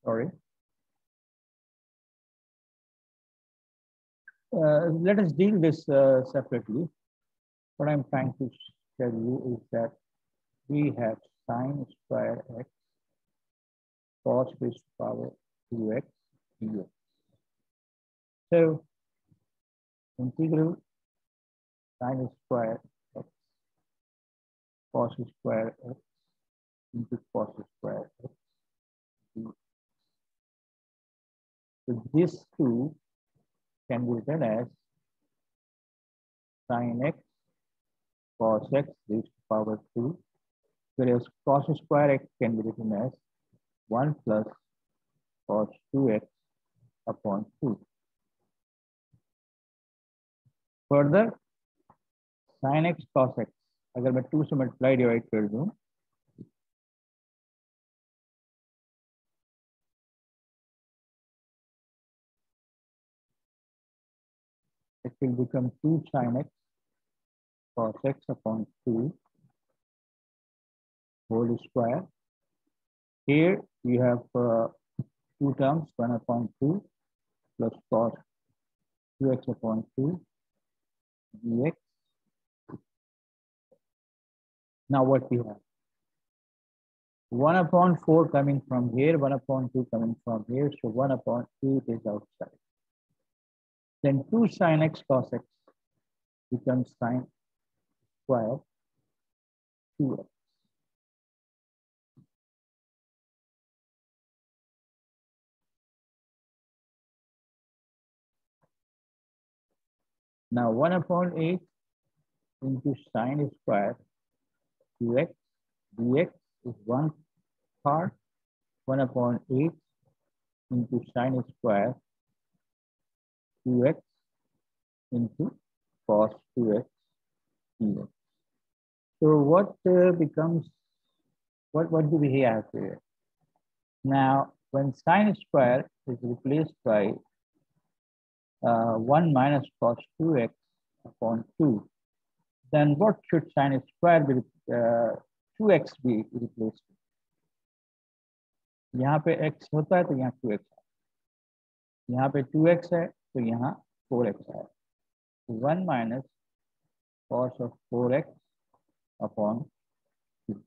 Sorry. Let us deal this separately. What I'm trying to tell you is that we have sine square x cos raised to power 2x dx. So integral sine square x cos square x into cos square x dx. So this two can be written as sine x cos x raised to power 2, whereas cos square x can be written as 1 plus cos 2x upon 2. Further, sin x cos x, अगर मैं 2 से multiply divide कर दूं, it will become 2 sin x cos x upon 2 whole square. Here you have two terms, 1 upon 2 plus cos 2x upon 2 dx. Now what we have? 1 upon 4 coming from here, 1 upon 2 coming from here, so 1 upon 8 is outside. Then 2 sin x cos x becomes sin square 2x. Now 1 upon 8 into sin square 2x dx is one part. 1 upon 8 into sin square 2x into cos 2x dx. So what becomes, what do we have here? Now, when sin square is replaced by 1 minus cos 2x upon 2, then what should sin square be 2x be replaced with? यहाँ पे x होता है तो यहाँ 2x है, यहाँ पे 2x है तो यहाँ 4x है. 1 minus cos of 4x upon 2.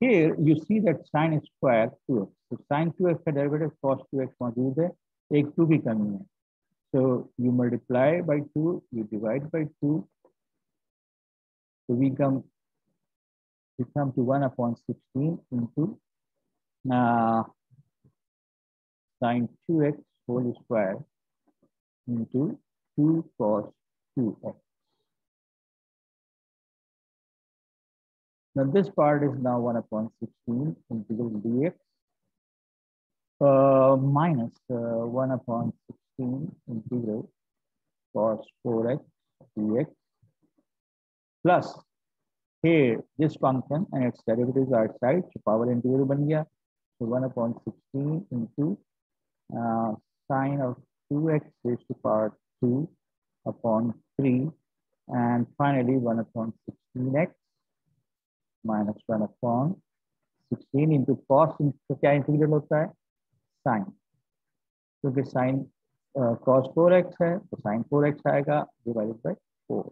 Here you see that sin square 2x. So sin 2x का डेरिवेटिव cos 2x मौजूद है, एक 2 की कमी है. So you multiply by 2, you divide by 2. So we come to 1 upon 16 into sin 2x whole square into 2 cos 2x. Now this part is now 1 upon 16 integral dx minus 1 upon 16 integral cos 4x dx plus here this function and its derivatives are outside, so power integral बन गया. So 1 upon 16 into sine of 2x raised to power 2 upon 3, and finally 1 upon 16x minus 1 upon 16 into cos. तो क्या integral होता है? Sign, क्योंकि sign cos 4x है तो sign 4x आएगा divided by 4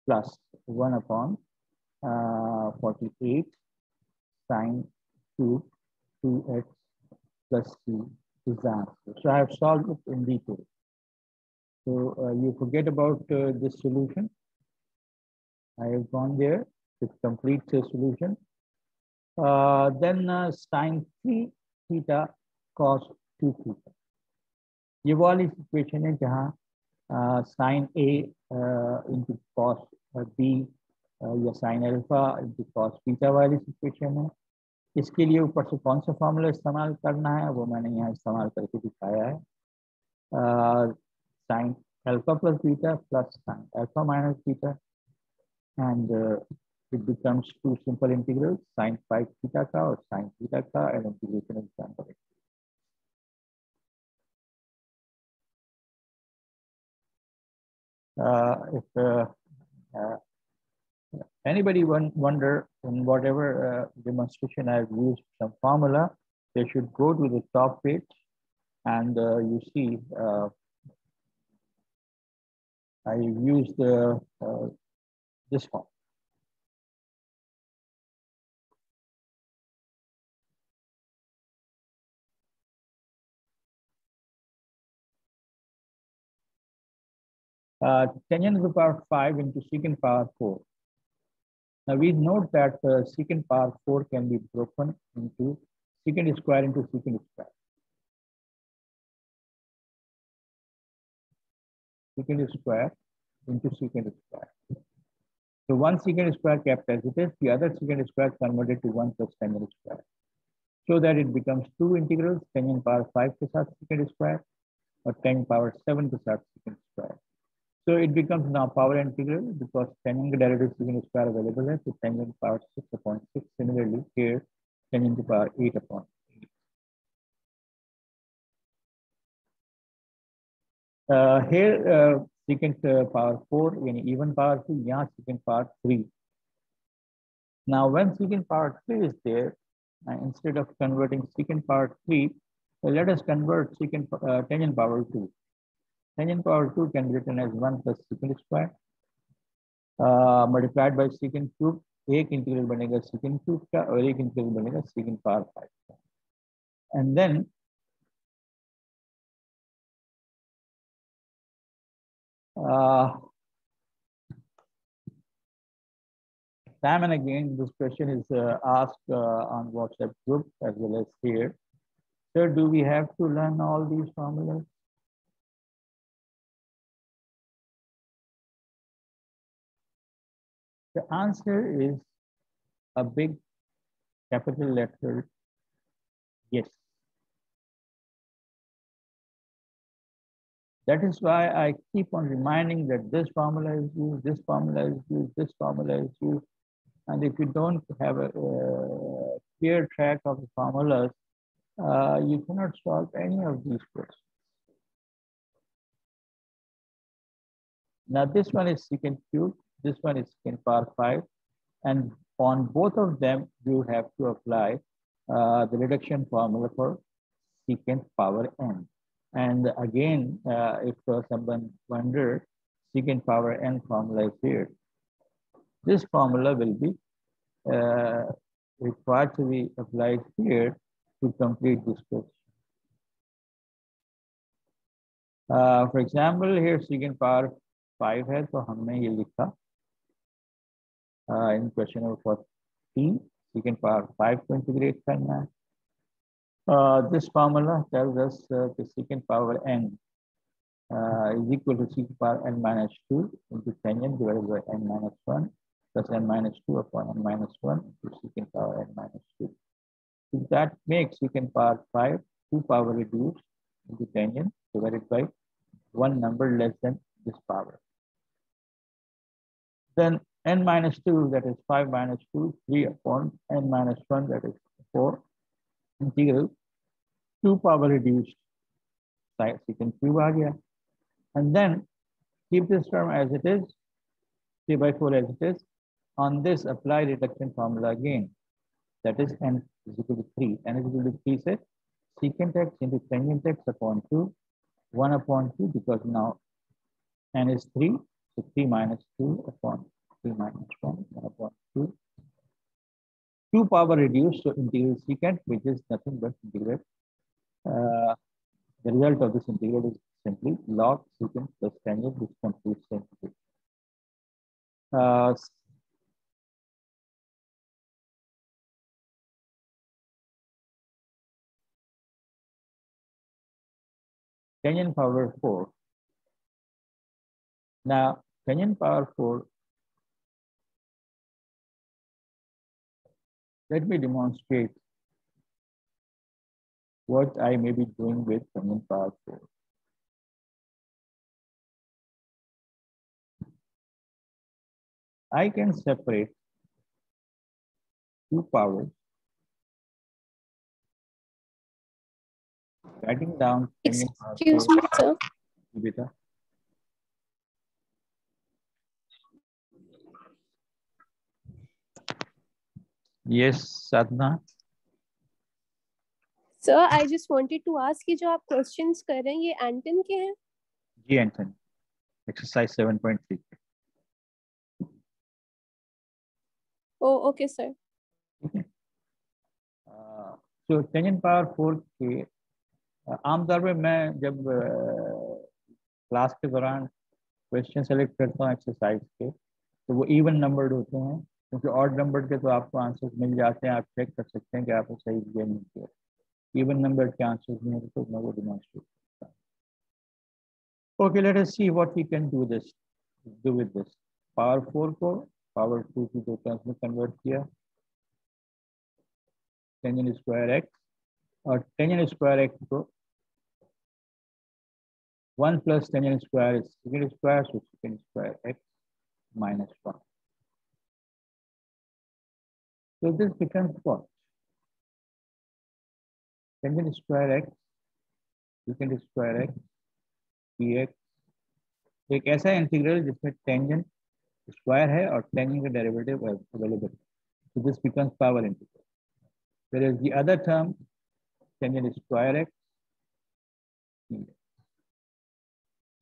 plus 1 upon 48 sine 2x plus 3 is the answer. So I have solved it in detail. So you forget about this solution. I have gone there to complete the solution. Then sine 3 theta cos 2 theta. ये वाली situation है जहाँ sine a into cos b या sine alpha into cos beta वाली situation है. इसके लिए ऊपर से कौन सा फॉर्मूला इस्तेमाल करना है वो मैंने यहाँ इस्तेमाल करके दिखाया है. Sine alpha plus beta plus sine alpha minus beta, and it becomes to simple integral sine 5 theta का और साइन थीटा का, and integration example. If Anybody wonder in whatever demonstration I've used some formula, they should go to the top page and you see I used this one. Tangent to the power 5 into secant power 4. Now we note that secant power 4 can be broken into secant square into secant square. Secant square into secant square. So one secant square kept as it is, the other secant square converted to 1 plus tangent square. So that it becomes 2 integrals, tangent power 5 के साथ secant square or tangent power 7 के साथ secant square. So it becomes now power integral because tangent derivative secant square available है, so tangent power 6 upon 6. Similarly, here tangent to power 8 upon 8. Here secant power 4 यानी even power 2, यहाँ secant power 3. Now when secant power 3 is there, instead of converting secant power 3, let us convert secant tangent power 2. Tangent power 2 can be written as 1 plus secant square multiplied by secant cube. एक integral बनेगा secant cube का और एक integral बनेगा secant power 5 का. And then time and again this question is asked on WhatsApp group as well as here. Sir, do we have to learn all these formulas? The answer is a big capital letter yes. That is why I keep on reminding that this formula is used, this formula is used, this formula is used. And if you don't have a clear track of the formulas, you cannot solve any of these questions. Now this one is secant cube, this one is secant power 5. And on both of them, you have to apply the reduction formula for secant power n. And again, if someone wonders, secant power n formula is here. This formula will be required to be applied here to complete this question. For example, here secant power 5 है, तो हमने ये लिखा in question number 40, secant power 5 को integrate करना है. This formula tells us the secant power n is equal to secant power n minus 2 into tangent divided by n minus 1 plus n minus 2 upon n minus 1 into secant power n minus 2. So that makes secant power 5 2 power reduced into tangent divided by one number less than this power. Then n minus 2, that is 5 minus 2, 3 upon n minus 1, that is 4, integral 2 power reduced secant cube आ गया. And then keep this term as it is, 3 by 4 as it is. On this, apply reduction formula again. That is n is equal to 3. N is equal to 3 से secant x into tangent x upon 2, 1 upon 2, because now n is 3. So 3 minus 2 upon 3 minus 1, 1 upon 2. 2 power reduced, so integral secant, which is nothing but integral. The result of this integral is simply log secant plus tangent, which completes the integral. Tangent power 4. Now, tangent power 4, let me demonstrate what I may be doing with tangent power 4. I can separate two powers, writing down tangent power 4. Excuse me, sir. Beta. Yes, Sadhana. Sir I just wanted to ask कि जो आप questions कर रहे हैं ये एंटन के हैं? जी एंटन, exercise 7.3. ओ okay sir. ठीक है. तो टेंजेंट पावर 4 के आमतौर पे मैं जब क्लास के दौरान क्वेश्चन सेलेक्ट करता हूँ एक्सरसाइज के, तो वो इवन नंबर्ड होते हैं, क्योंकि ऑड नंबर के तो आपको आंसर मिल जाते हैं, आप चेक कर सकते हैं कि आपको सही दिया नहीं किया. इवन नंबर के आंसर नहीं होते तो मैं वो डिमॉन्स्ट्रेट करता हूँ. Okay, let us see what we can do with this. Power 4 को पावर 2 की दो टर्म्स में कन्वर्ट किया. टेंजेंट स्क्वायर एक्स, और टेंजेंट स्क्वायर एक्स को 1 plus tangent square is secant square, so secant square x minus 1. So this becomes what? Tangent square x, secant square x dx. एक ऐसा integral जिसमें tangent square है और tangent का derivative available है. So this becomes power integral. Whereas the other term, tangent square x dx.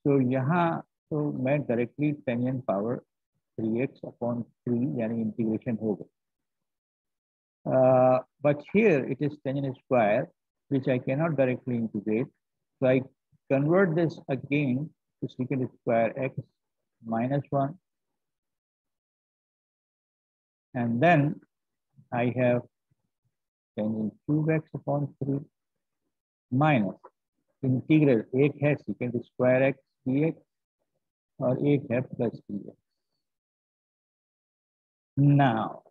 So यहाँ तो मैं directly tangent power 3x upon 3 यानी इंटीग्रेशन हो गई. But here it is tangent square, which I cannot directly integrate. So I convert this again to secant square x minus 1. And then I have tangent cube x upon 3 minus integral एक है secant square x dx और एक है plus dx. Now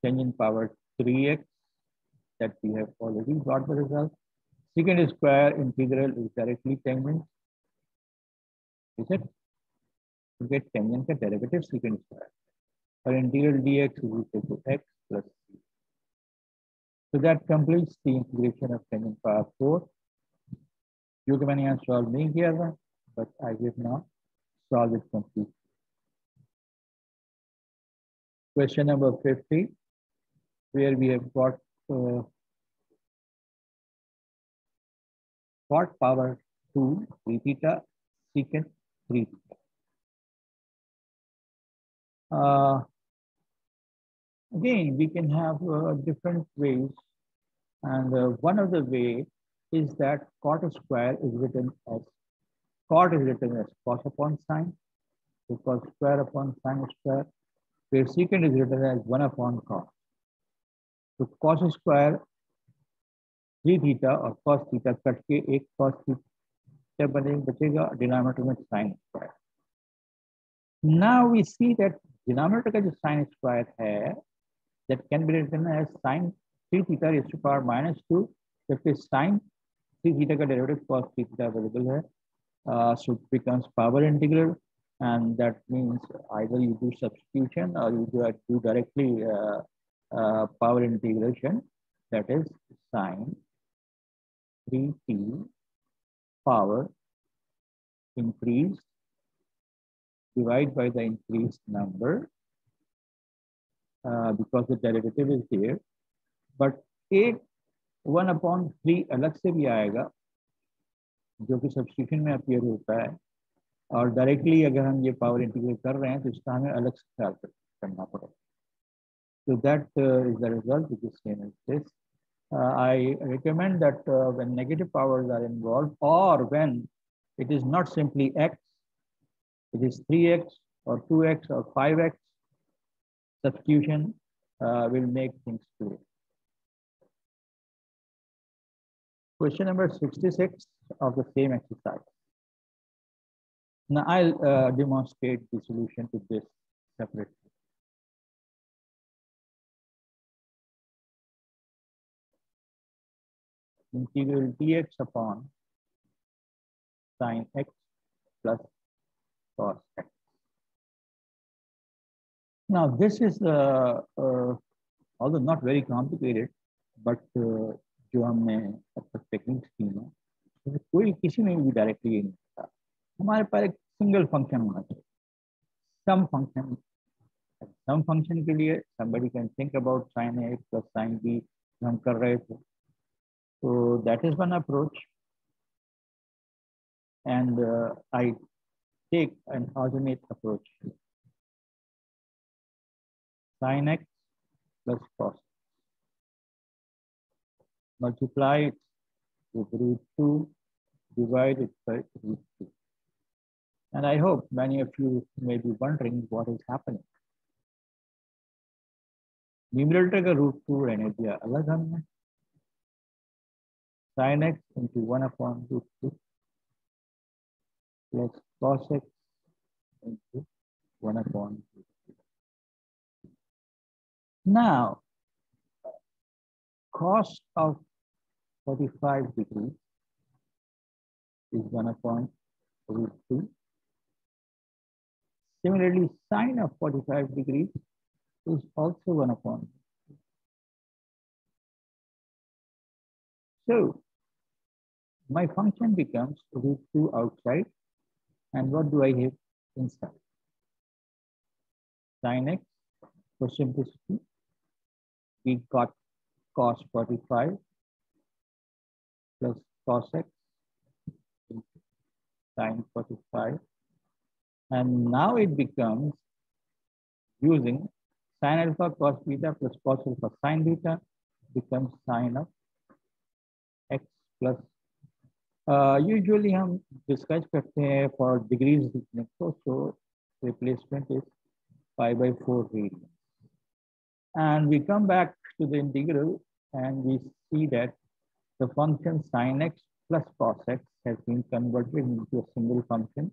tangent power 3x, that we have already got the result. Secant square integral is directly tangent, is it? To get tangent का derivative secant square, और integral dx is equal to x plus c. So that completes the integration of tangent power 4, जो कि मैंने यहाँ solve नहीं किया था, but I did not solve it completely. Question number 50, where we have got cot power 2 3 theta secant 3 theta. Again, we can have different ways, and one of the way is that cot square is written as cot is written as cos upon sine, so cos square upon sine square, where secant is written as 1 upon cos. So cos square 3 theta और cos theta cut के एक cos theta बचेगा, denominator में sin square. Now we see that denominator का जो sin square है, that can be written as sin 3 theta raised to power minus 2, जबकि sin 3 theta का derivative cos 3 theta available है. So it becomes power integral, and that means either you do substitution or you do directly power integration, that is sin 3t power increased divided by the increased number, because the derivative is there, but एक 1/3 अलग से भी आएगा जो कि substitution में appear होता है, और डायरेक्टली अगर हम ये पावर इंटीग्रेट कर रहे हैं तो इसका हमें अलग से ख्याल करना पड़ेगा. So that is the result, which is same as this. I recommend that when negative powers are involved, or when it is not simply x, it is 3x or 2x or 5x, substitution will make things clear. Question number 66 of the same exercise. Now I'll demonstrate the solution to this separately. Integral dx upon sin x plus cos x. Now this is although not very complicated, but जो हमने अब तक techniques की हैं, तो कोई किसी में भी डायरेक्टली ये नहीं करता. हमारे पास एक सिंगल फंक्शन होना चाहिए, सम फंक्शन सम फंक्शन के लिए somebody can think about sin A plus sin B हम कर रहे थे. So that is one approach, and I take an alternate approach. Sin x plus cos multiply it with root 2 divided by root 2. And I hope many of you may be wondering what is happening. Numerator का root 2 रहने दिया अलग हमने. Sin x into 1 upon root 2 plus cos x into 1 upon root 2. Now, cos of 45 degrees is 1 upon root 2. Similarly, sine of 45 degrees is also 1 upon. So, my function becomes root 2 outside, and what do I have inside? Sin x, for simplicity, we got cos 45 plus cos x into sin 45. And now it becomes using sin alpha cos beta plus cos alpha sin beta becomes sin of x plus. Usually हम discuss करते हैं for degrees लिखने को, so replacement is pi by 4 radians. And we come back to the integral and we see that the function sin x plus cos x has been converted into a single function,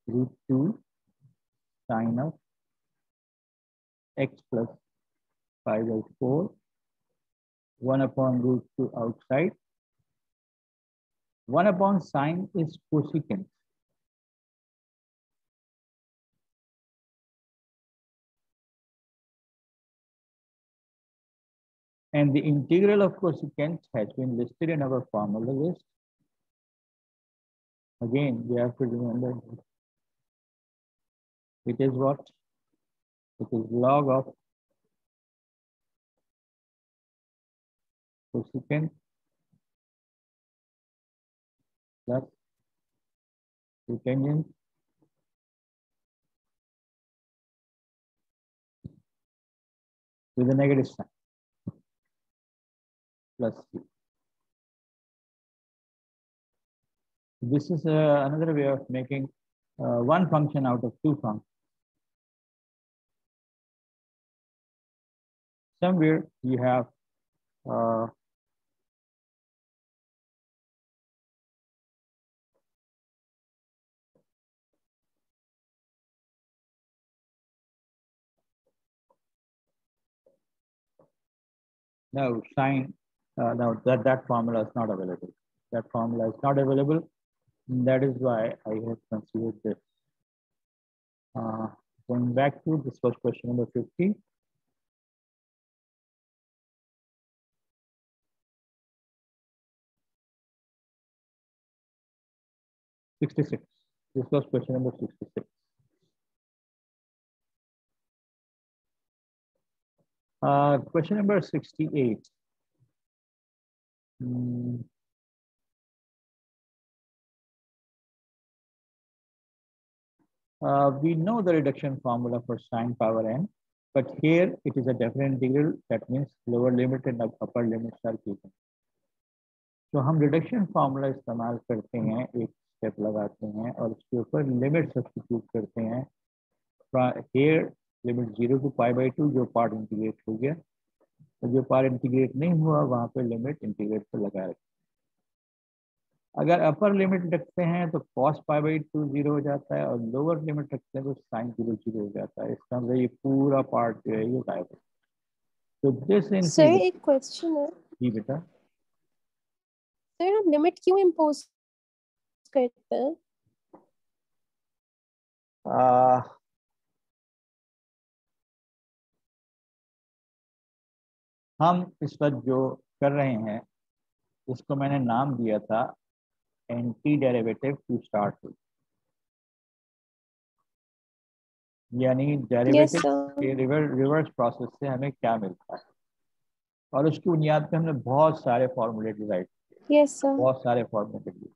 root 2 sin of x plus pi by 4, 1 upon root 2 outside. 1 upon sine is cosecant. And the integral of cosecant has been listed in our formula list. Again, we have to remember it is what? It is log of cosecant plus cotangent with a negative sign plus c. This is another way of making one function out of two functions. Somewhere you have no sine. No, that formula is not available. That formula is not available. That is why I have considered this. Going back to this was question number 50. This was question number 66. Question number 68. We know the reduction formula for sine power n, but here it is a definite integral. That means lower limit and upper limits are given. तो हम reduction formula इस्तेमाल करते हैं, एक step लगाते हैं और उसके ऊपर लिमिट सब्स्टिट्यूट करते हैं. Here limit 0 to pi by 2 जो पार्ट इंटीग्रेट हो गया, तो जो पार्ट इंटीग्रेट नहीं हुआ वहाँ पे लिमिट इंटीग्रेट पर लगा रखें. अगर अपर लिमिट रखते हैं तो cos pi by 2 0 हो जाता है और लोअर लिमिट रखते हैं तो sin 0 0 हो जाता है. इसका मतलब ये पूरा पार्ट जो है ये गायब है. तो दिस इन सर एक क्वेश्चन है. जी बेटा. सर हम लिमिट क्यों इम्पोज करते हैं? हम इस वक्त जो कर रहे हैं इसको मैंने नाम दिया था anti derivative two start with. यानी Yes, डेरिवेटिव sir. के रिवर्स प्रोसेस से हमें क्या मिलता है, और उसकी बुनियाद पे हमने बहुत सारे फॉर्मूले डिराइव, Yes, sir. बहुत सारे फॉर्मूले दिए।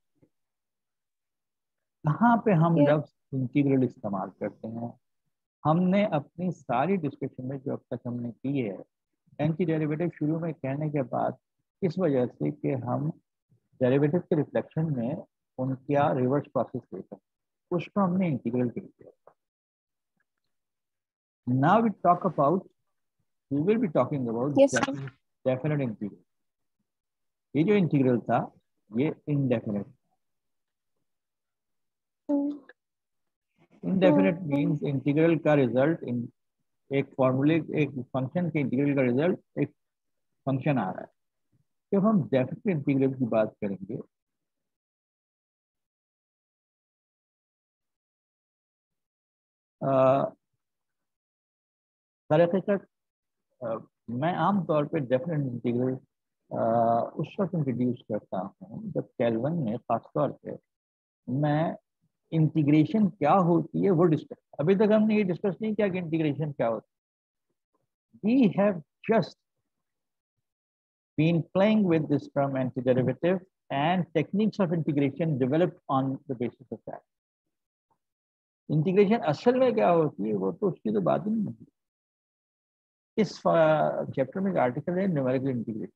कहाँ पे हम Yeah. लफ्ज इंटीग्रल इस्तेमाल करते हैं? हमने अपनी सारी डिस्कशन में जो अब तक हमने की है, एंटी डेरिवेटिव शुरू में कहने के बाद इस वजह से कि हम डेरिवेटिव के रिफ्लेक्शन में उनका रिवर्स प्रोसेस लेते हैं, उसको हमने इंटीग्रल कर दिया। Now we talk about, we will be talking about Yes, sir. Definite integral. ये जो इंटीग्रल था ये indefinite. Mm. Indefinite means integral का रिजल्ट इन एक फॉर्मूले, एक फंक्शन के इंटीग्रल का रिजल्ट एक फंक्शन आ रहा है। जब हम डेफिनेट इंटीग्रल की बात करेंगे, दर हकीकत मैं आम तौर पे डेफिनेट इंटीग्रल उस वक्त इंट्रोड्यूस करता हूँ जब केल्विन में खासतौर पे मैं इंटीग्रेशन क्या होती है वो डिस्कस, अभी तक हमने ये डिस्कस नहीं किया कि इंटीग्रेशन क्या होता है। We have just been playing with this term antiderivative and techniques of integration developed on the basis of that. Integration असल में क्या होती है वो तो उसकी तो बात ही नहीं होती। इस चैप्टर में एक आर्टिकल है न्यूमेरिकल इंटीग्रेशन,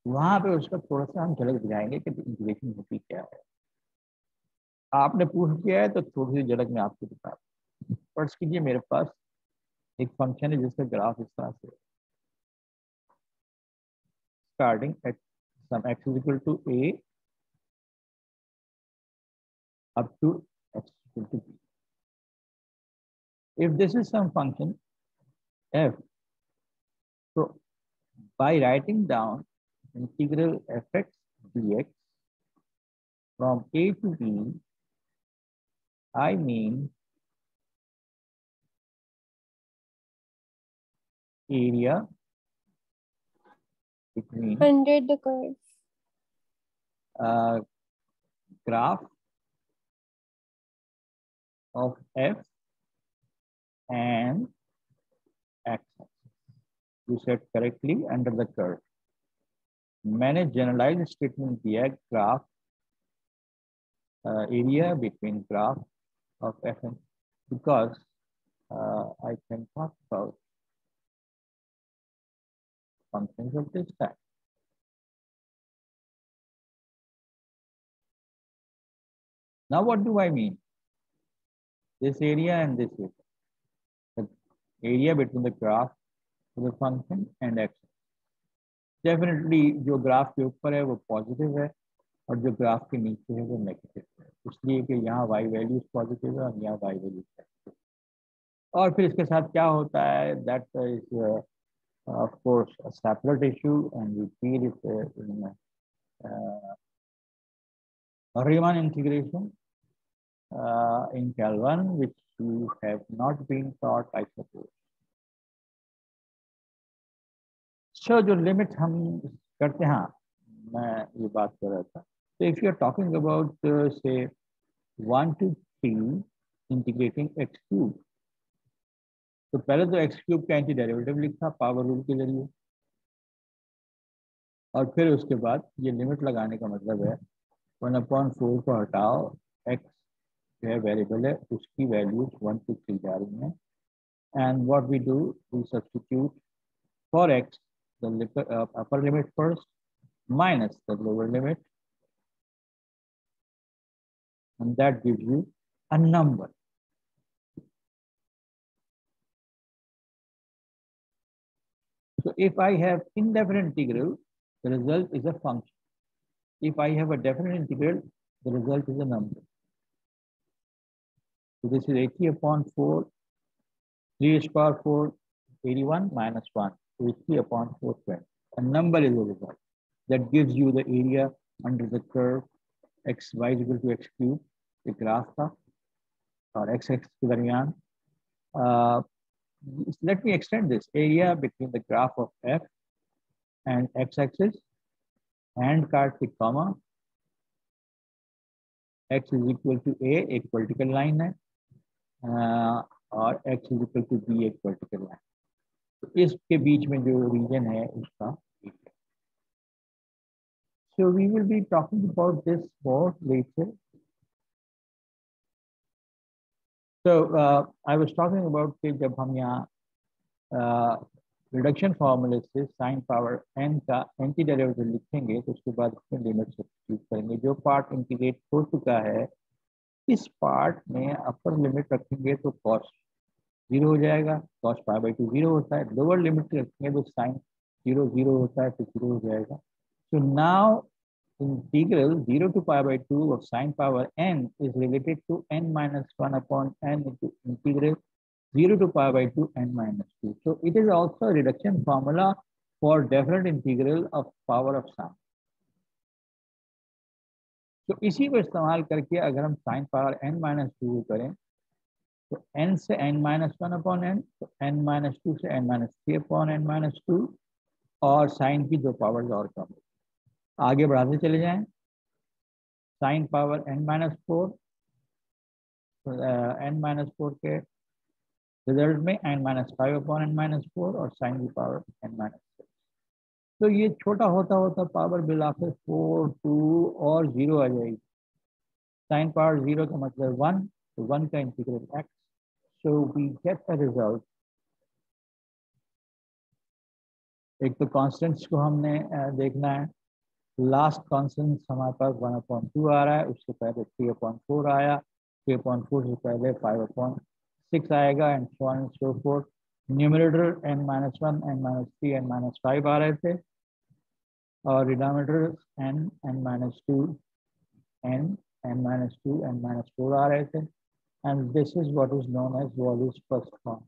वहां पे उसका थोड़ा सा हम झलक दिखाएंगे कि इंटीग्रेशन होती क्या है। आपने पूछ किया है तो थोड़ी सी झलक में आपको बता दूं। फर्ज कीजिए मेरे पास एक फंक्शन है जिसका ग्राफ इस तरह से, starting at some x is equal to a up to x is equal to b. If this is some function f, so by writing down integral fx dx from a to b, I mean area between Under the curve. graph of f and x. You said correctly, under the curve. मैंने generalise statement दिया graph area between graph of f and, because I can talk about functions of this type. Now what do I mean? This area and this area. The area between the graph of the function and x. Definitely जो graph के ऊपर है वो positive है और जो graph के नीचे है वो नेगेटिव है, इसलिए कि यहाँ y वैल्यूज पॉजिटिव है और यहाँ y वैल्यूज नेगेटिव। और फिर इसके साथ क्या होता है, that is of course a separate issue, and we feel it in Riemann integration in Kelvin, which you have not been taught, I suppose. So जो लिमिट हम करते हैं, मैं ये बात कर रहा था, तो if you are talking about say 1 to 3 integrating x cube, तो पहले तो x क्यूब का एंटी डेरिवेटिव लिखा पावर रूल के जरिए, और फिर उसके बाद ये लिमिट लगाने का मतलब है 1/4 को हटाओ, x जो है वेरिएबल है उसकी वैल्यूज 1 to 3 जा रही हैं, and what we do, we substitute for x the upper limit first minus the lower limit, and that gives you a number. So if I have indefinite integral, the result is a function. If I have a definite integral, the result is a number. So this is 80/4, 3 raised to power 4, 81 minus 1, 80/420. A number is the result. That gives you the area under the curve x y is equal to x cube, the graph का, और x axis के दरमियान. Let me extend this area between the graph of f and x axis, and काट के comma, x is equal to a, एक vertical line है, और x is equal to b एक वर्टिकल लाइन, तो इसके बीच में जो रीजन है उसका b है। So we will be talking about this more later. So I was talking about कि जब हम यहाँ रिडक्शन फार्मूले से साइन पावर n का एंटी डेरिवेटिव लिखेंगे तो उसके बाद उसमें लिमिट सब्स्टिट्यूट करेंगे। जो पार्ट इंटीग्रेट हो चुका है इस पार्ट में अपर लिमिट रखेंगे तो कॉस 0 हो जाएगा, कॉस पाई बाई 2 0 होता है। लोअर लिमिट रखेंगे तो साइन 0 0 होता है तो 0 हो जाएगा। So now integral 0 to pi by 2 of sine power n is related to n minus 1 upon n into integral 0 to pi by 2 n minus 2. So it is also a reduction formula for definite integral of power of sine. तो इसी को इस्तेमाल करके अगर हम sine power n minus 2 करें तो n से n माइनस 1 अपॉन n, तो n माइनस 2 से n minus 3 upon n minus 2, और साइन की 2 पावर्स और कम। आगे बढ़ाते चले जाएं, sine power n minus 4, n minus 4 के रिजल्ट में n minus 5 upon n minus 4 और साइन की पावर n माइनस 6। तो ये छोटा होता होता पावर बिल आखिर 4 2 और 0 आ जाएगी। साइन पावर 0 का मतलब 1, तो 1 का integral x, so we get a result. एक तो कॉन्स्टेंट्स को हमने देखना है। लास्ट कॉन्स्टेंट हमारे पास 1/2 आ रहा है, उससे पहले 3/4 आया, 3/4 से पहले 5/6 आएगा, and so on and so fourth. Numerator n-1 n-3 n-5 आ रहे थे, और डिनोमिनेटर n-2 n-2 n-4 आ रहे थे, and this is what is known as Wallis first form.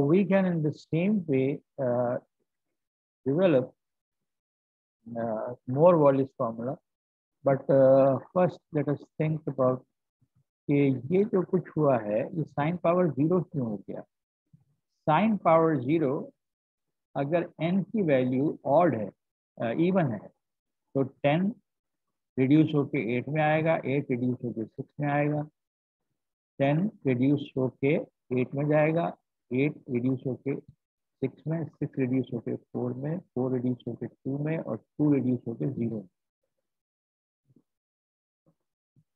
We can in the same way develop more Wallis formula, but first let us think about कि ये जो कुछ हुआ है ये साइन पावर 0 क्यों हो गया। साइन पावर 0 अगर n की वैल्यू ऑड है, इवन है, तो 10 रिड्यूस होके 8 में आएगा, 8 रिड्यूस होके 6 में आएगा, 10 रिड्यूस होके 8 में जाएगा, 8 रिड्यूस होके 6 में, 6 रिड्यूस होके 4 में, 4 रिड्यूस होके 2 में, और 2 रिड्यूस होके 0 में।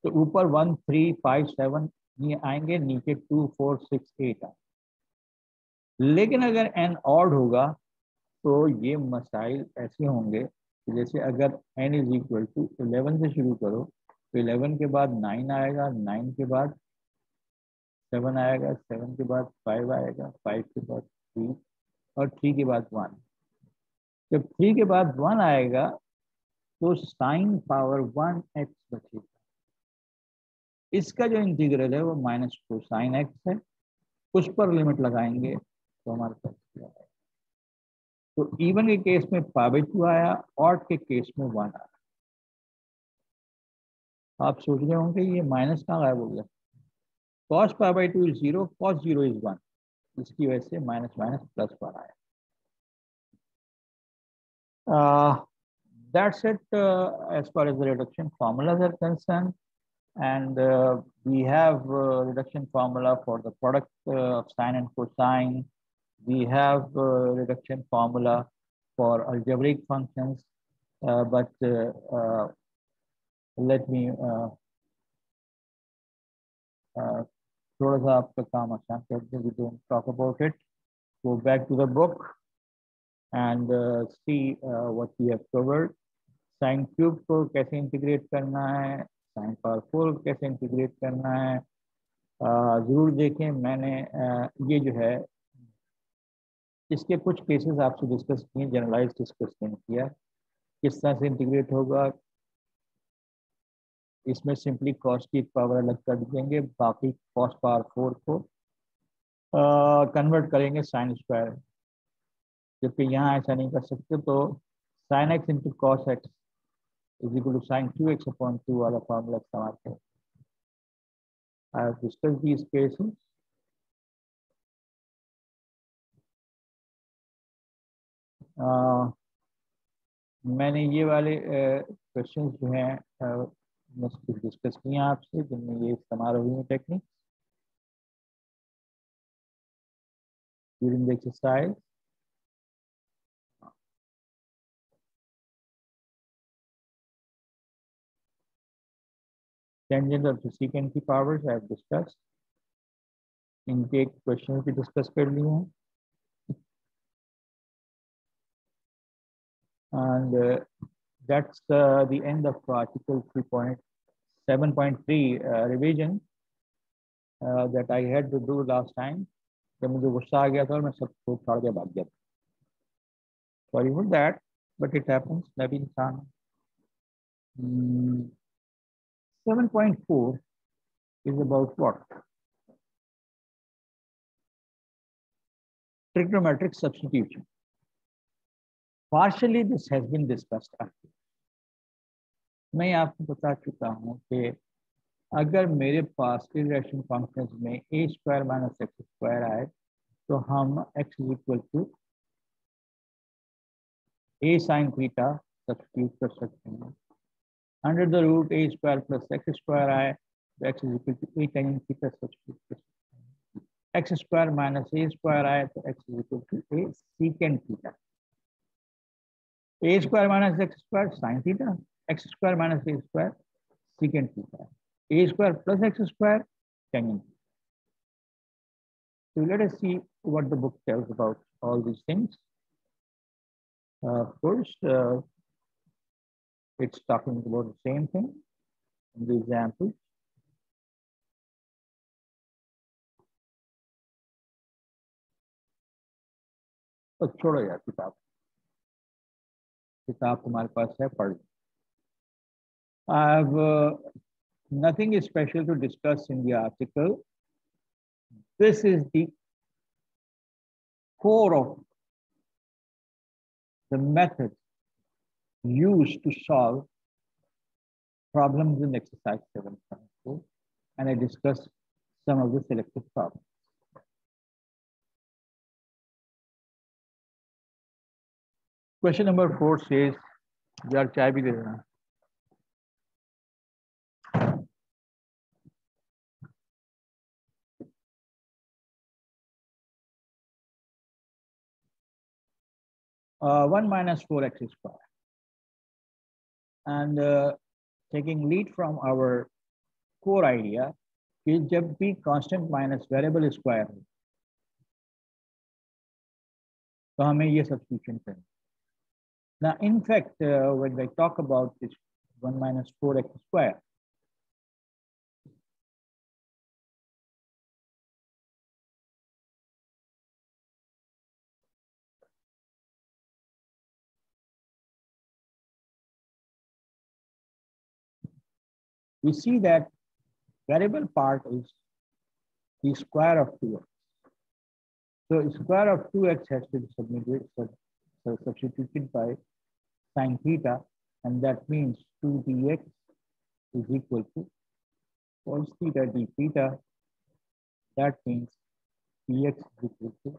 तो ऊपर 1 3 5 7 ये आएंगे, नीचे 2 4 6 8 आएंगे। लेकिन अगर n ऑड होगा तो ये मसाइल ऐसे होंगे कि जैसे अगर n इज इक्वल टू 11 से शुरू करो तो 11 के बाद 9 आएगा, 9 के बाद 7 आएगा, 7 के बाद 5 आएगा, 5 के बाद 3, और 3 के बाद 1। जब 3 के बाद 1 आएगा तो साइन पावर 1x बचेगा। इसका जो इंटीग्रल है वो -2 साइन x है, उस पर लिमिट लगाएंगे तो हमारे पास क्या आएगा। तो इवन के केस में π/2 आया, ऑड के केस में 1 आया। आप सोच रहे होंगे ये माइनस कहाँ गायब हो गया। cos π/2 इज 0, cos 0 इज 1, इसकी वजह से माइनस माइनस प्लस 1 आया। That's it as far as the reduction formulas are concerned. And we have reduction formula for the product of sine and cosine. We have reduction formula for algebraic functions, but let me थोड़ा सा आपका काम आसान कर दें, we don't talk about it. Go back to the book and see what we have covered. Sine cube को कैसे integrate करना है, साइन पावर 4 कैसे इंटीग्रेट करना है, ज़रूर देखें। मैंने ये जो है इसके कुछ केसेस आपसे डिस्कस किए, जनरलाइज डिस्कस नहीं किया किस तरह से इंटीग्रेट होगा। इसमें सिंपली कॉस की एक पावर अलग कर देंगे, बाकी कॉस पावर 4 को कन्वर्ट करेंगे साइन स्क्वायर, जबकि यहाँ ऐसा नहीं कर सकते। तो sine x into cos x is equal to sine 2x/2 वाला फार्मूला इस्तेमाल करें। I have discussed these cases. मैंने ये वाले क्वेश्चंस जो हैं डिस्कस किए आपसे, जिनमें ये इस्तेमाल हुई है technique. during the exercise. Tangent of the secant की powers I have discussed. Intake questions भी discuss कर लिए हैं. And that's the end of article 3.7.3 revision that I had to do last time. जब मुझे गुस्सा आ गया था और मैं सब छोड़ छाड़ के भाग गया था. Sorry for that, but it happens. मैं भी इंसान. 7.4 is about what? Trigonometric substitution. Partially this has been discussed earlier. मैं आपको बता चुका हूँ कि अगर मेरे पास इरेशनल फंक्शंस में a square minus x square आए तो हम x is equal to a sine theta substitute कर सकते हैं. Under the root a square plus x square आए तो x is equal to a sine theta substitute कर सकते हैं. X square minus a square आए तो x is equal to a secant theta. a square minus x square sine theta, x square minus a square secant theta, a square plus x square tangent. So let us see what the book tells about all these things. First, it's talking about the same thing in the example. तो छोड़ो यार किताब तुम्हारे पास है, पढ़ लो. I have nothing special to discuss in the article. This is the core of the method used to solve problems in exercise 7.4, and I discussed some of the selected problems. Question number 4 says, यार चाय भी दे देना. One minus 4x square, and taking lead from our core idea कि जब भी constant minus variable square हो तो हमें ये substitution करना. Now, in fact, when I talk about this 1 minus 4x square, we see that variable part is the square of 2x. So square of 2x has to be substituted by sine theta, and that means 2 dx is equal to cos theta d theta. That means dx is equal to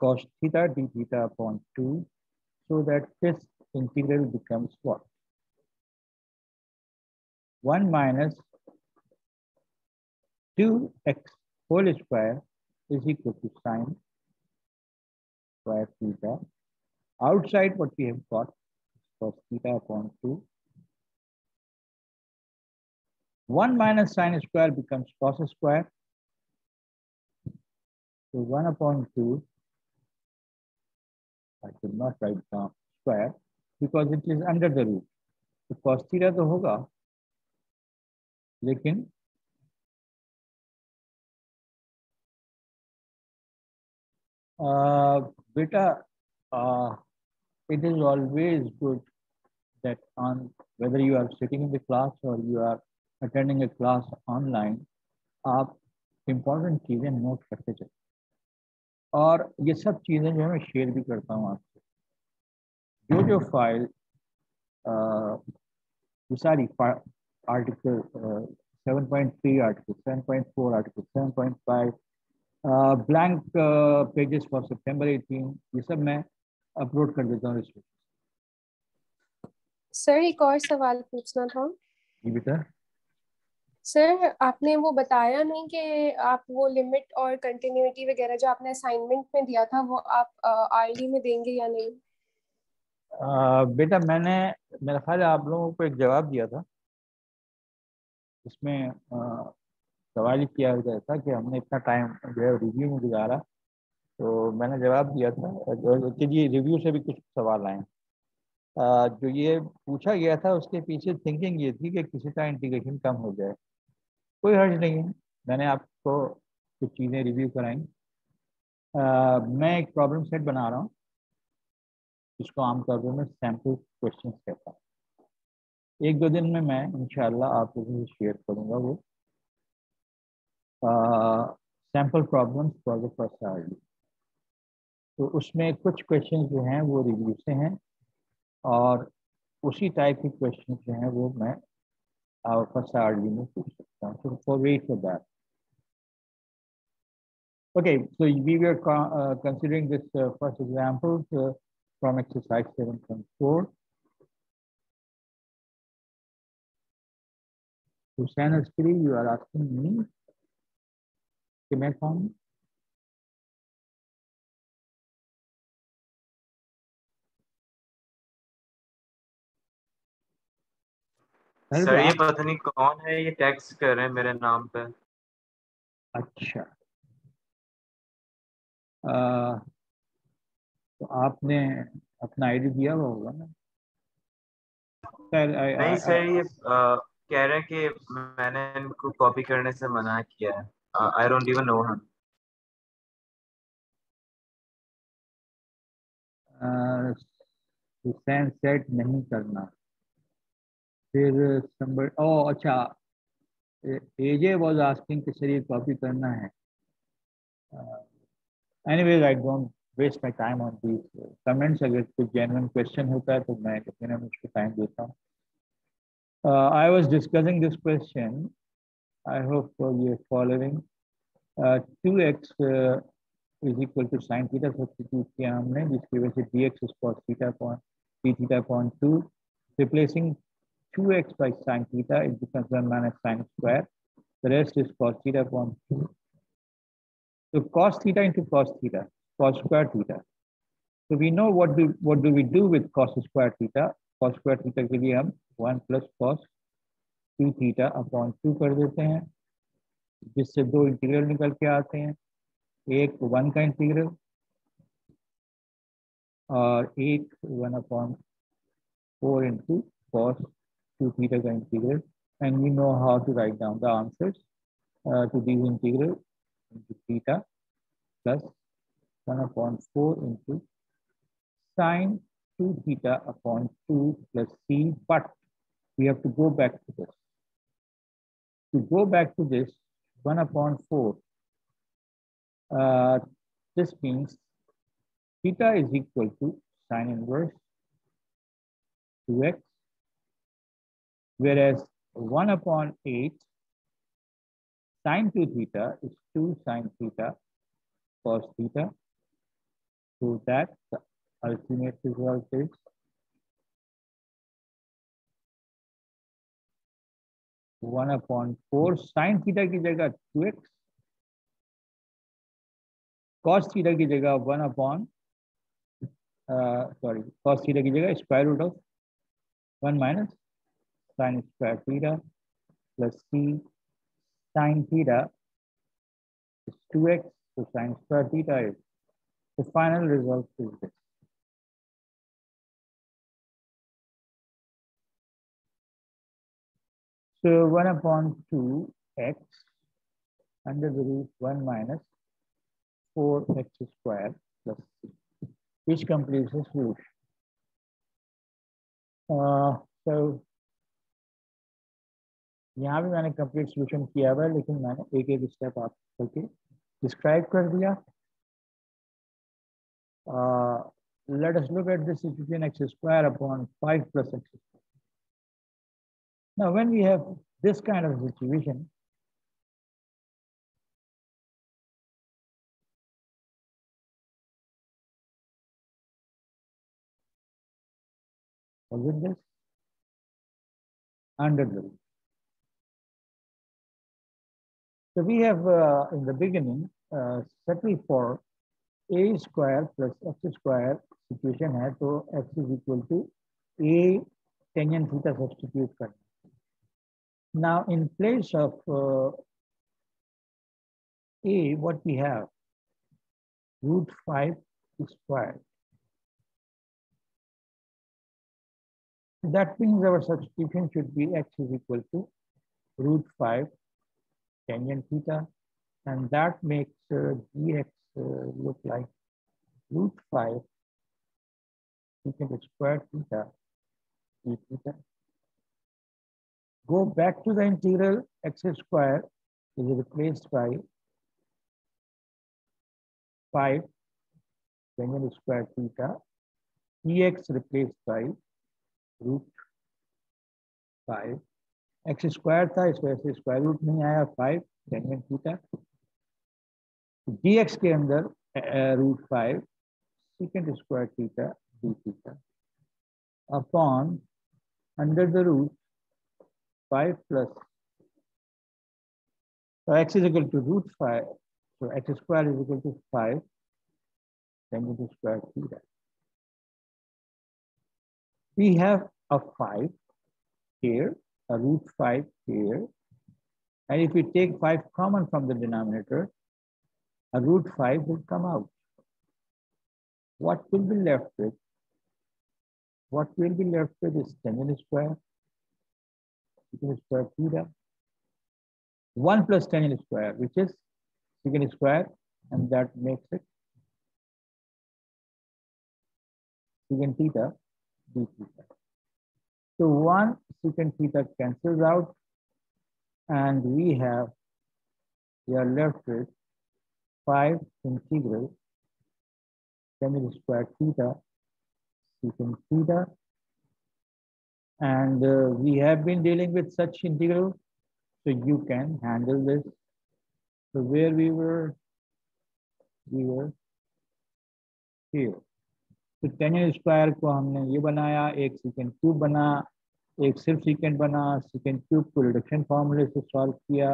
cos theta d theta upon 2, so that this integral becomes what? 1 minus 2x whole square is equal to sine square theta. Outside what we have got cos theta upon 2. 1 minus sine square becomes cos square. So 1 upon 2, I should not write down square because it is under the root. So cos theta तो होगा, लेकिन beta, it is always good that on whether you are sitting in the class or you are attending a class online, आप important चीजें note करते चले. और ये सब चीजें जो मैं शेयर भी करता हूँ आपसे. जो फाइल ये सारी article 7.3 article 7.4 article 7.5 blank pages for सितंबर 18, ये सब मैं अपलोड कर देता हूँ. सर एक और सवाल पूछना था. जी बेटा. सर आपने वो बताया नहीं कि आप वो लिमिट और कंटिन्यूटी वगैरह जो आपने असाइनमेंट में दिया था वो आप आरली में देंगे या नहीं? बेटा मैंने, मेरा ख्याल है आप लोगों को एक जवाब दिया था। इसमें सवाल ही किया गया था कि हमने इतना टाइम जो है रिव्यू में गुजारा, तो मैंने जवाब दिया था कि जी रिव्यू से भी कुछ सवाल आए। जो ये पूछा गया था उसके पीछे थिंकिंग ये थी कि किसी का इंटीग्रेशन कम हो जाए। कोई हर्ज नहीं है, मैंने आपको कुछ चीज़ें रिव्यू कराई। मैं एक प्रॉब्लम सेट बना रहा हूँ जिसको आमतौर पर मैं सैम्पल क्वेश्चन कहता हूँ। एक दो दिन में मैं इंशाल्लाह आप लोगों से शेयर करूँगा वो sample problems for the first hourly. तो उसमें कुछ क्वेश्चन जो हैं वो रिव्यू से हैं, और उसी टाइप के क्वेश्चन जो हैं वो मैं फर्स्ट आवर्ली में पूछ सकता हूँ। तो for wait for that. Okay, so we were considering this first example from exercise 7.4. Hussain Askari, you are asking me कि मैं कौन? सर ये पता नहीं कौन है, ये टेक्स्ट कर रहे हैं मेरे नाम पे। अच्छा, तो आपने अपना आईडी दिया हुआ होगा ना? नहीं सर, ये कह रहे हैं कि मैंने इनको कॉपी करने से मना किया है। I don't even know him. Hussain set नहीं करना, फिर somebody, oh अच्छा, AJ was asking कि सर ये कॉपी करना है। Anyways, I don't waste my time on these comments. अगर कुछ genuine question होता है तो मैं कितने उसको टाइम देता हूँ। I was discussing this question. I hope you're following. 2x is equal to sin theta substitute किया हमने, जिसकी वजह से dx is cos theta upon d theta upon 2. Replacing 2x by sin theta, it becomes 1 minus sin square. The rest is cos theta upon 2. So cos theta into cos theta, cos square theta. So we know what do we do with cos square theta? Cos square theta के लिए हम 1 plus cos 2 theta upon 2 कर देते हैं, जिससे दो integral निकल के आते हैं, एक 1 का इंटीग्रल और एक 1 upon 4 into cos 2 theta का integral. And we know how to write down the answers to these integrals into theta plus 1 upon 4 into sine 2 theta upon 2 plus c, but we have to go back to this. To go back to this, 1 upon 4, this means theta is equal to sine inverse 2x, whereas 1 upon 8 sine 2 theta is 2 sine theta cos theta. So that the ultimate result is 1 upon 4 sine theta की जगह 2x, cos theta की जगह 1 upon cos theta की जगह square root of 1 minus sin square theta plus c sin theta is 2x, so sin square theta is the final result is this. So 1 upon 2x under the root 1 minus 4x square plus c, which completes the solution. So यहाँ भी मैंने complete solution किया हुआ है, लेकिन मैंने एक एक स्टेप आप करके डिस्क्राइब कर दिया. Let us look at this equation x square upon 5 plus x square. Now when we have this kind of situation, with this under the root, So we have in the beginning settled for a square plus x square situation है, तो x is equal to a tangent theta substitute करना. Now in place of a, what we have, root 5 squared. That means our substitution should be x is equal to root 5 tangent theta, and that makes dx look like root 5 secant squared theta d theta. Go back to the integral, x square is replaced by 5 tangent square theta, dx replaced by root 5. x square था, इस वजह से square root नहीं आया, 5 tangent theta. dx के अंदर root 5 secant square theta d theta upon under the root 5 plus, so x is equal to root 5, so x square is equal to 5 tangent square theta. We have a 5 here, a root 5 here, and if we take 5 common from the denominator, a root 5 will come out. What will be left with? What will be left with is tangent square theta, 1 plus tangent square, which is secant square, and that makes it secant theta d theta. So 1 secant theta cancels out, and we are left with 5 integral tangent square theta secant theta, and we have been dealing with such integral, so you can handle this. So where we were here. तो tangent square को हमने ये बनाया, एक second cube बना, एक सिर्फ second बना, सेकेंड क्यूब को रिडक्शन फॉर्मूले से सॉल्व किया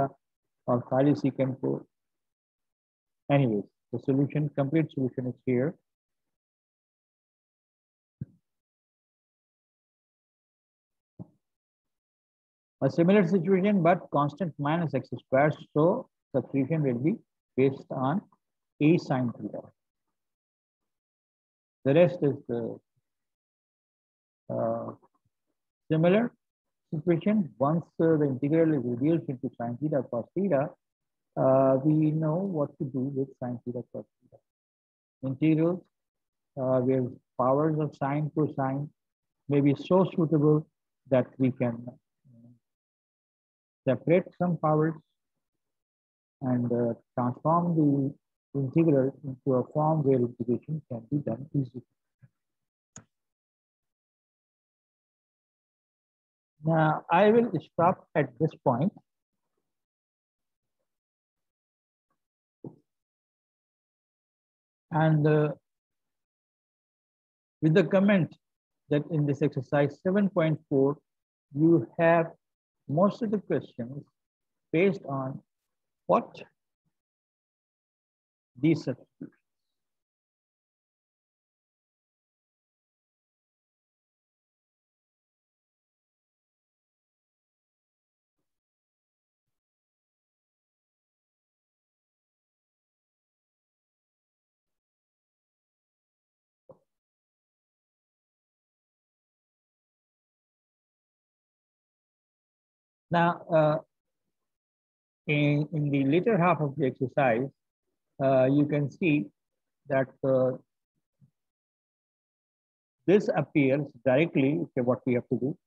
और खाली सेकेंड को. Anyways, the solution, complete solution is here. A similar situation, but constant minus x squared, so substitution will be based on a sine theta. The rest is similar situation. Once the integral is reduced into sine theta cos theta, we know what to do with sine theta cos theta. Integrals where powers of sine cosine may be so suitable that we can separate some powers and transform the integral into a form where integration can be done easily. Now, I will stop at this point. And with the comment that in this exercise 7.4, you have most of the questions based on what? These substitutions. Now, in the later half of the exercise, you can see that this appears directly, okay, what we have to do.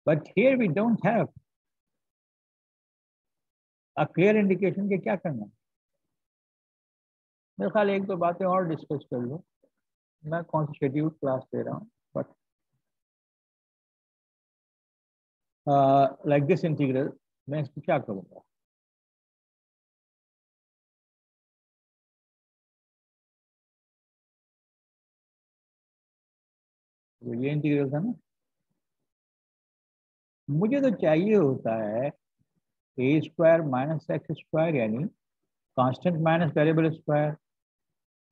But here we don't have a clear indication कि क्या करना है. मेरे ख्याल एक दो बातें और डिस्कस कर लो. मैं कौन सी शेड्यूल क्लास दे रहा हूँ, बट लाइक दिस इंटीग्रल मैं इसको क्या करूँगा. ये इंटीग्रल था ना, मुझे तो चाहिए होता है ए स्क्वायर माइनस एक्स स्क्वायर यानी कांस्टेंट माइनस वेरिएबल स्क्वायर,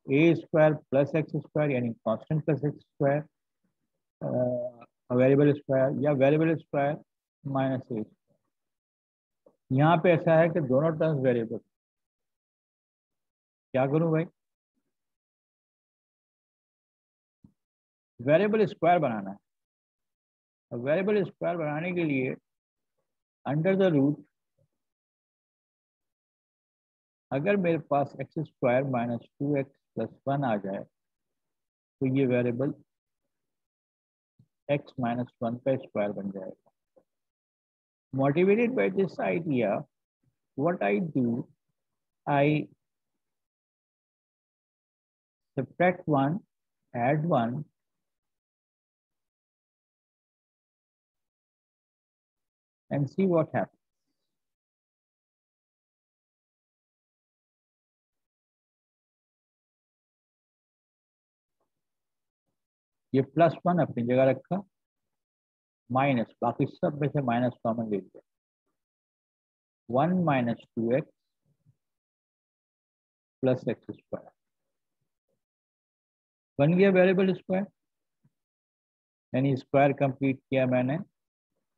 ए स्क्वायर प्लस एक्स स्क्वायर यानी constant plus x square variable square, या वेरिएबल स्क्वायर माइनस ए। यहाँ पे ऐसा है कि दोनों टर्म्स वेरिएबल, क्या करूँ भाई? वेरिएबल स्क्वायर बनाना है। वेरिएबल स्क्वायर बनाने के लिए अंडर द रूट अगर मेरे पास x square minus 2x plus 1 आ जाए तो ये वेरिएबल x माइनस 1 का स्क्वायर बन जाएगा। Motivated by this idea what I do, I subtract 1, add 1, and see what happens. ये प्लस 1 अपनी जगह रखा, माइनस बाकी सब में से माइनस कॉमन ले लिया, 1 minus 2x plus x square बन गया वेरिएबल स्क्वायर। यानी स्क्वायर कंप्लीट किया मैंने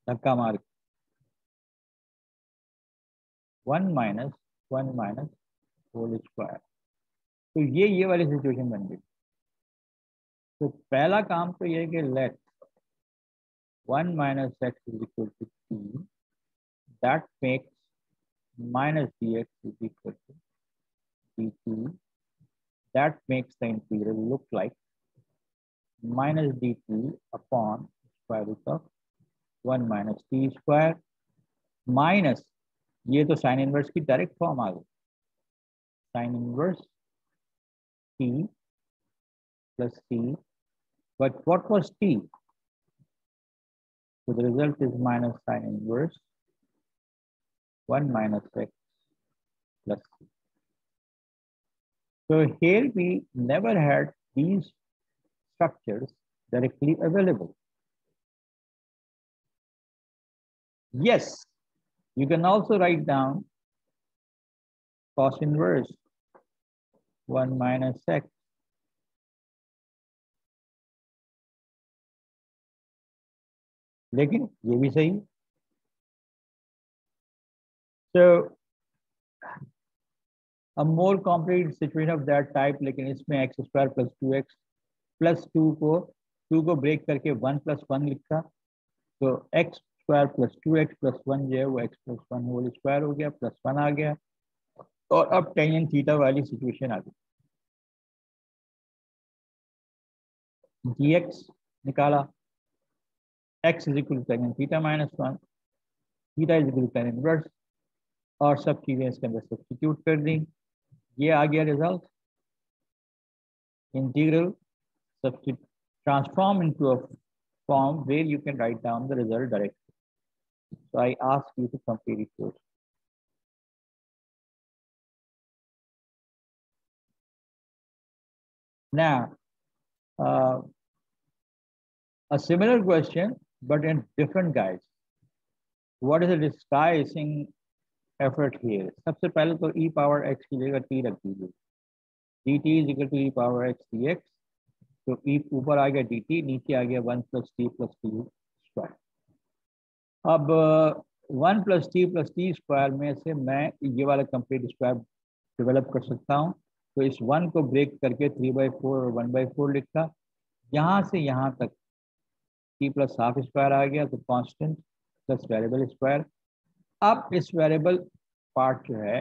धक्का मार के, 1 माइनस होल स्क्वायर। तो ये वाली सिचुएशन बन गई। तो पहला काम तो ये है कि let 1 minus x is equal to t, that makes minus dx is equal to dt, that makes the integral look like minus dt upon square root of 1 minus t square minus, ये तो sine inverse की direct form आ गई, sine inverse t plus t, but what was t? So the result is minus sin inverse 1 minus x plus t. So here we never had these structures directly available. Yes, you can also write down cos inverse 1 minus x लेकिन ये भी सही। So a more complete situation of that type, लेकिन इसमें x square plus 2x plus 2 को break करके 1 plus 1 लिखा, तो x square plus 2x plus 1 जो है वो x प्लस 1 होल स्क्वायर हो गया, प्लस 1 आ गया। और अब टेंजेंट थीटा वाली सिचुएशन आ गई, dx निकाला, x is equal to tangent theta minus 1, theta is equal to tan inverse, और सब चीजें इसके अंदर सब्स्टिट्यूट कर दी। ये आ गया result, integral transform into a form where you can write down the result directly. So I ask you to complete it first. Now, a similar question, but in different guise. What is the disguising effort here? सबसे पहले तो e power x की जगह t रख दीजिए, dt is equal to e power x dx, तो e ऊपर आ गया dt, नीचे आ गया 1 plus t स्क्वायर। अब 1 plus t स्क्वायर में से मैं ये वाला कंप्लीट स्क्वायर डेवलप कर सकता हूँ। तो इस 1 को ब्रेक करके 3/4 और 1/4 लिखा, यहाँ से यहाँ तक t प्लस हाफ स्क्वायर आ गया, तो कांस्टेंट प्लस वेरिएबल स्क्वायर। अब इस वेरिएबल पार्ट जो है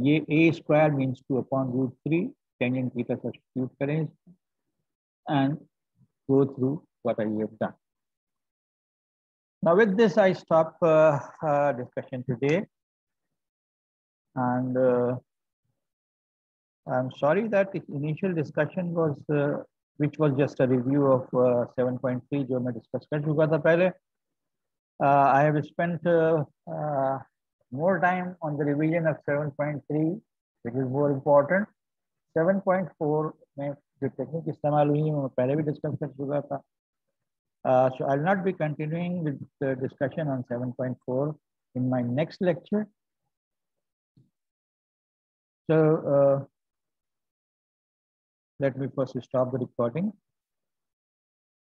ये a square means 2/√3, tangent theta substitute करें and go through what I have done. Now with this I stop discussion today, and I'm sorry that the initial discussion was which was just a review of 7.3 जो मैं discuss कर चुका था पहले. I have spent more time on the revision of 7.3, which is more important. 7.4 में जो technique इस्तेमाल हुई है मैं पहले भी डिस्कस कर चुका था, So I'll not be continuing with the discussion on 7.4 in my next lecture. So let me first stop the recording.